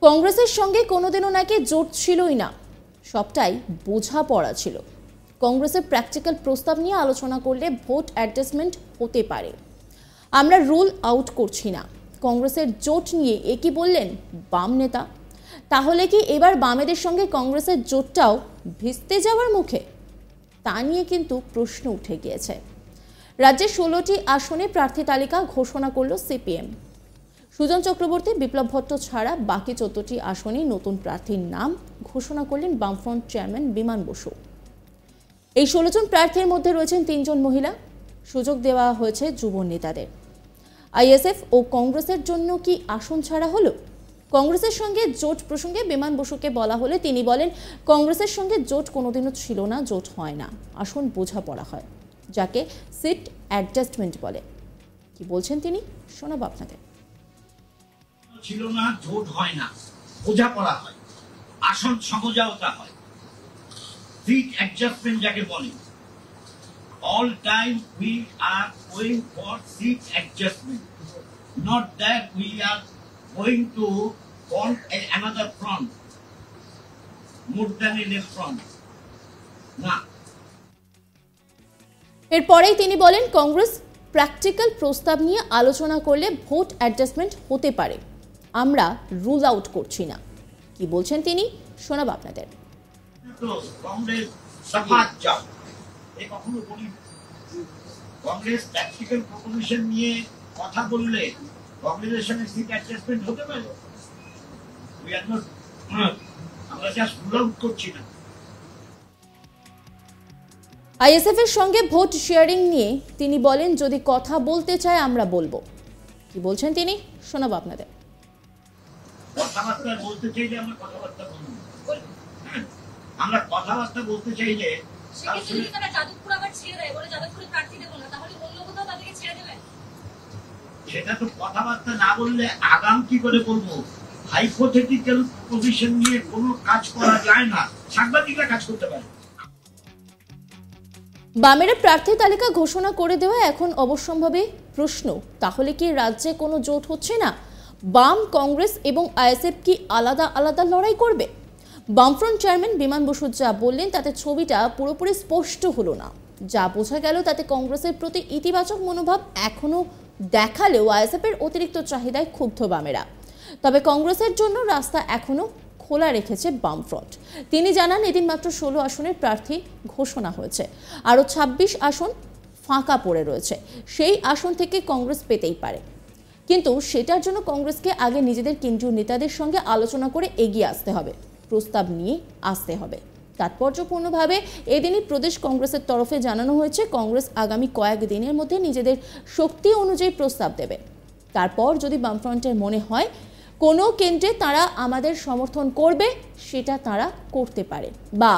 কংগ্রেসের সঙ্গে কোনোদিনও নাকি জোট ছিলই না, সবটাই বোঝাপড়া ছিল। কংগ্রেসের প্র্যাকটিক্যাল প্রস্তাব নিয়ে আলোচনা করলে ভোট অ্যাডজাস্টমেন্ট হতে পারে। আমরা রুল আউট করছি না। কংগ্রেসের জোট নিয়ে একই বললেন বাম নেতা। তাহলে কি এবার বামেদের সঙ্গে কংগ্রেসের জোটটাও ভিজতে যাওয়ার মুখে? তা নিয়ে কিন্তু প্রশ্ন উঠে গিয়েছে। রাজ্যের 16টি আসনে প্রার্থী তালিকা ঘোষণা করল সিপিএম। সুজন চক্রবর্তী, বিপ্লব ভট্ট ছাড়া বাকি 14টি আসনে নতুন প্রার্থীর নাম ঘোষণা করলেন বামফ্রন্ট চেয়ারম্যান বিমান বসু। এই 16 জন প্রার্থীর মধ্যে রয়েছেন 3 জন মহিলা। সুযোগ দেওয়া হয়েছে যুব নেতাদের। আইএসএফ ও কংগ্রেসের জন্য কি আসন ছাড়া হলো? কংগ্রেসের সঙ্গে জোট প্রসঙ্গে বিমান বসুকে বলা হলে তিনি বলেন, কংগ্রেসের সঙ্গে জোট কোনোদিনও ছিল না, জোট হয় না, আসন বোঝাপড়া হয়, যাকে সিট অ্যাডজাস্টমেন্ট বলে। কি বলছেন তিনি, শোনাবো আপনাদের। ছিল না, জোট হয় না, বোঝাপড়া হয়, আসন সমঝোতা হয়, সিট অ্যাডজাস্টমেন্ট যাকে বলে। All time we are going for seat adjustment, not that we are going to form another front, more than a left front. না। এরপরেই তিনি বলেন, কংগ্রেস প্র্যাকটিক্যাল প্রস্তাব নিয়ে আলোচনা করলে ভোট অ্যাডজাস্টমেন্ট হতে পারে। আমরা রুল আউট করছি না। কি বলছেন তিনি, শোনাবো আপনাদের। কংগ্রেস সাফাত যাও, এই কখনো বলি কংগ্রেস প্র্যাকটিক্যাল প্রপোজিশন নিয়ে কথা বললে কংগ্রেসের সঙ্গে সিট অ্যাডজাস্টমেন্ট হতে পারে। আমরা জাস্ট রুল আউট করছি না। আইএসএফ এর সঙ্গে ভোট শেয়ারিং নিয়ে তিনি বলেন, যদি কথা বলতে চায় আমরা বলবো। কি বলছেন তিনি, শোনাবো আপনাদের। কথাবার্তা বলতে চাইলে আমরা কথাবার্তা বলবো। আমরা কথাবার্তা বলতে চাইলে সেটা তো কথাবার্তা না বললে আগাম কি করে বলবো? হাইপোথেটিক্যাল পজিশন নিয়ে কোনো কাজ করা যায় না, সাংবাদিকরা কাজ করতে পারে। বামেরা প্রার্থী তালিকা ঘোষণা করে দেওয়া এখন অবশ্যম্ভাবী প্রশ্ন। তাহলে কি রাজ্যে কোনো জোট হচ্ছে না? বাম, কংগ্রেস এবং আইএসএফ কি আলাদা আলাদা লড়াই করবে? বামফ্রন্ট চেয়ারম্যান বিমান বসু যা বললেন তাতে ছবিটা পুরোপুরি স্পষ্ট হলো না। যা বোঝা গেল তাতে কংগ্রেসের প্রতি ইতিবাচক মনোভাব এখনো দেখালেও আইএসএফ এর অতিরিক্ত চাহিদায় ক্ষুব্ধ বামেরা। তবে কংগ্রেসের জন্য রাস্তা এখনো খোলা রেখেছে বামফ্রন্ট। তিনি জানান, এদিন মাত্র 16 আসনের প্রার্থী ঘোষণা হয়েছে, আরও 26 আসন ফাঁকা পড়ে রয়েছে। সেই আসন থেকে কংগ্রেস পেতেই পারে, কিন্তু সেটার জন্য কংগ্রেসকে আগে নিজেদের কেন্দ্রীয় নেতাদের সঙ্গে আলোচনা করে এগিয়ে আসতে হবে, প্রস্তাব নিয়ে আসতে হবে। তাৎপর্যপূর্ণভাবে এদিনই প্রদেশ কংগ্রেসের তরফে জানানো হয়েছে, কংগ্রেস আগামী কয়েকদিনের মধ্যে নিজেদের শক্তি অনুযায়ী প্রস্তাব দেবে। তারপর যদি বামফ্রন্টের মনে হয় কোনো কেন্দ্রে তারা আমাদের সমর্থন করবে, সেটা তারা করতে পারে, বা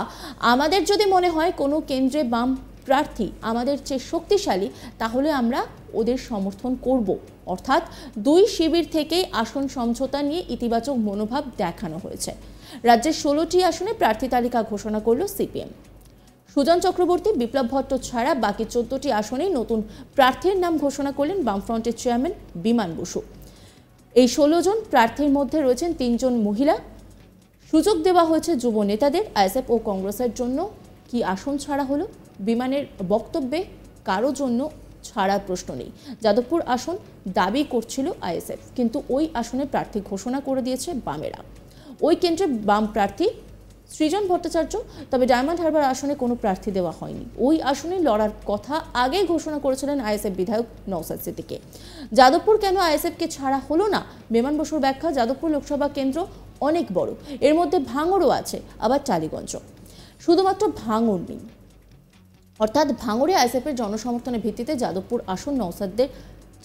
আমাদের যদি মনে হয় কোনো কেন্দ্রে বাম প্রার্থী আমাদের চেয়ে শক্তিশালী, তাহলে আমরা ওদের সমর্থন করব। অর্থাৎ দুই শিবির থেকেই আসন সমঝোতা নিয়ে ইতিবাচক মনোভাব দেখানো হয়েছে। রাজ্যের 16টি আসনে প্রার্থী তালিকা ঘোষণা করল সিপিএম। সুজন চক্রবর্তী, বিপ্লব ভট্ট ছাড়া বাকি 14টি আসনেই নতুন প্রার্থীর নাম ঘোষণা করলেন বামফ্রন্টের চেয়ারম্যান বিমান বসু। এই 16 জন প্রার্থীর মধ্যে রয়েছেন 3 জন মহিলা। সুযোগ দেওয়া হয়েছে যুব নেতাদের। আইএসএফ ও কংগ্রেসের জন্য কি আসন ছাড়া হলো? বিমানের বক্তব্যে কারো জন্য ছাড়ার প্রশ্ন নেই। যাদবপুর আসন দাবি করছিল আইএসএফ, কিন্তু ওই আসনে প্রার্থী ঘোষণা করে দিয়েছে বামেরা। ওই কেন্দ্রে বাম প্রার্থী সৃজন ভট্টাচার্য, তবে ডায়মন্ড হারবার আসনে কোনো প্রার্থী দেওয়া হয়নি। ওই আসনে লড়ার কথা আগেই ঘোষণা করেছিলেন আইএসএফ বিধায়ক নওসাদ সিদ্দিকী। যাদবপুর কেন আইএসএফকে ছাড়া হলো না? বিমান বসুর ব্যাখ্যা, যাদবপুর লোকসভা কেন্দ্র অনেক বড়, এর মধ্যে ভাঙড়ও আছে, আবার টালিগঞ্জ। শুধুমাত্র ভাঙড় নেই, অর্থাৎ ভাঙড়ে আইএসএফের জনসমর্থনের ভিত্তিতে যাদবপুর আসন নওসাদদের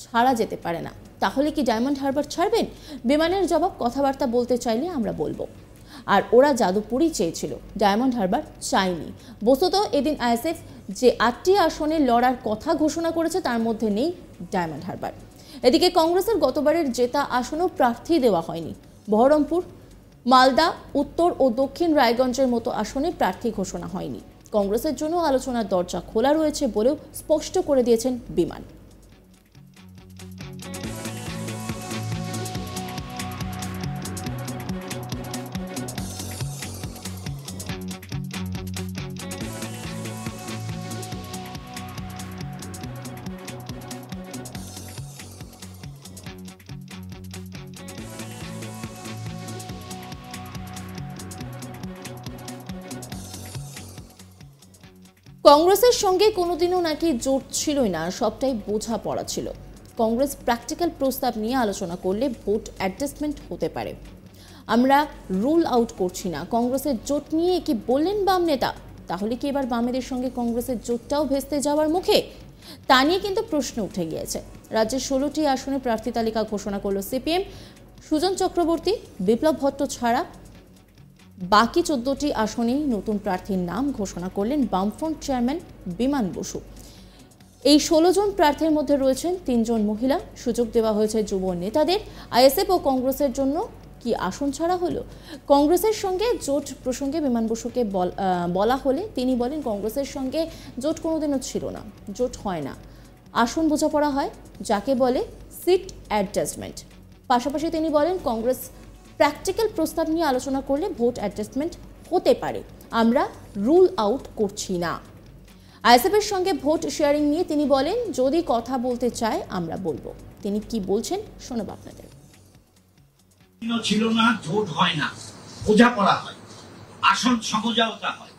ছাড়া যেতে পারে না। তাহলে কি ডায়মন্ড হারবার ছাড়বেন? বিমানের জবাব, কথাবার্তা বলতে চাইলে আমরা বলবো। আর ওরা যাদবপুরই চেয়েছিল, ডায়মন্ড হারবার চাইনি। বস্তুত এদিন আইএসএফ যে 8টি আসনে লড়ার কথা ঘোষণা করেছে তার মধ্যে নেই ডায়মন্ড হারবার। এদিকে কংগ্রেসের গতবারের জেতা আসনেও প্রার্থী দেওয়া হয়নি। বহরমপুর, মালদা, উত্তর ও দক্ষিণ রায়গঞ্জের মতো আসনে প্রার্থী ঘোষণা হয়নি। কংগ্রেসের জন্য আলোচনার দরজা খোলা রয়েছে বলেও স্পষ্ট করে দিয়েছেন বিমান। কংগ্রেসের সঙ্গে কোনোদিনও নাকি জোট ছিলই না, সবটাই বোঝাপড়া ছিল। কংগ্রেস প্র্যাকটিক্যাল প্রস্তাব নিয়ে আলোচনা করলে ভোট অ্যাডজাস্টমেন্ট হতে পারে। আমরা রুল আউট করছি না। কংগ্রেসের জোট নিয়ে কি বললেন বাম নেতা? তাহলে কি এবার বামেদের সঙ্গে কংগ্রেসের জোটটাও ভেস্তে যাওয়ার মুখে? তা নিয়ে কিন্তু প্রশ্ন উঠে গিয়েছে। রাজ্যের 16টি আসনে প্রার্থী তালিকা ঘোষণা করল সিপিএম। সুজন চক্রবর্তী, বিপ্লব ভট্ট ছাড়া বাকি 14টি আসনেই নতুন প্রার্থীর নাম ঘোষণা করলেন বামফ্রন্ট চেয়ারম্যান বিমান বসু। এই 16 জন প্রার্থীর মধ্যে রয়েছেন 3 জন মহিলা। সুযোগ দেওয়া হয়েছে যুব নেতাদের। আইএসএফ ও কংগ্রেসের জন্য কি আসন ছাড়া হলো? কংগ্রেসের সঙ্গে জোট প্রসঙ্গে বিমান বসুকে বলা হলে তিনি বলেন, কংগ্রেসের সঙ্গে জোট কোনোদিনও ছিল না, জোট হয় না, আসন বোঝাপড়া হয়, যাকে বলে সিট অ্যাডজাস্টমেন্ট। পাশাপাশি তিনি বলেন, কংগ্রেস প্র্যাকটিক্যাল প্রস্তাব নিয়ে আলোচনা করলে ভোট অ্যাডজাস্টমেন্ট হতে পারে। আমরা রুল আউট করছি না। আইএসএফের সঙ্গে ভোট শেয়ারিং নিয়ে তিনি বলেন, যদি কথা বলতে চায় আমরা বলবো। তিনি কি বলছেন শোনাবো আপনাদের। ছিল না, জোট হয় না, বোঝাপড়া হয়, আসন সমঝোতা হয়,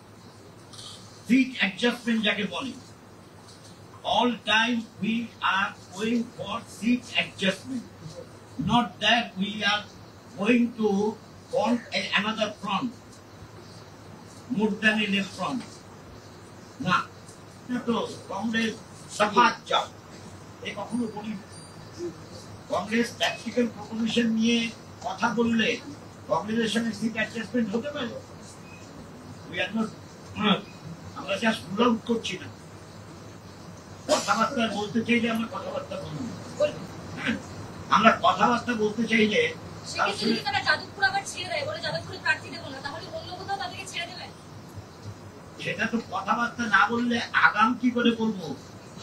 সিট অ্যাডজাস্টমেন্ট যাকে বলে। All time we are going for seat adjustment, not that we are going to form another front, more than a left front. না, তো কংগ্রেস সফাত যাও, এ কখনো বলি। কংগ্রেস প্র্যাকটিক্যাল প্রপোজিশন নিয়ে কথা বললে কংগ্রেসের সঙ্গে সিট অ্যাডজাস্টমেন্ট হতে পারে। আমরা জাস্ট রুল আউট করছি না। কথাবার্তা বলতে চাইলে আমরা কথাবার্তা বলবো। আমরা কথাবার্তা বলতে চাইলে সেটা তো কথাবার্তা না বললে আগাম কি করে বলবো?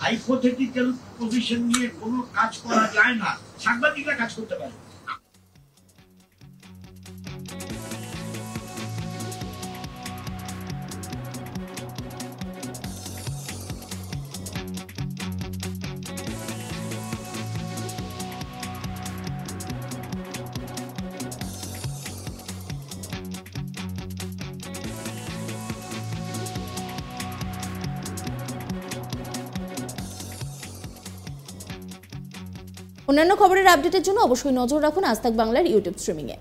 হাইপোথেটিক্যাল পজিশন নিয়ে কোনো কাজ করা যায় না, সাংবাদিকরা কাজ করতে পারে। অন্যান্য খবরের আপডেটের জন্য অবশ্যই নজর রাখুন আজ তাক বাংলার ইউটিউব স্ট্রিমিংয়ে।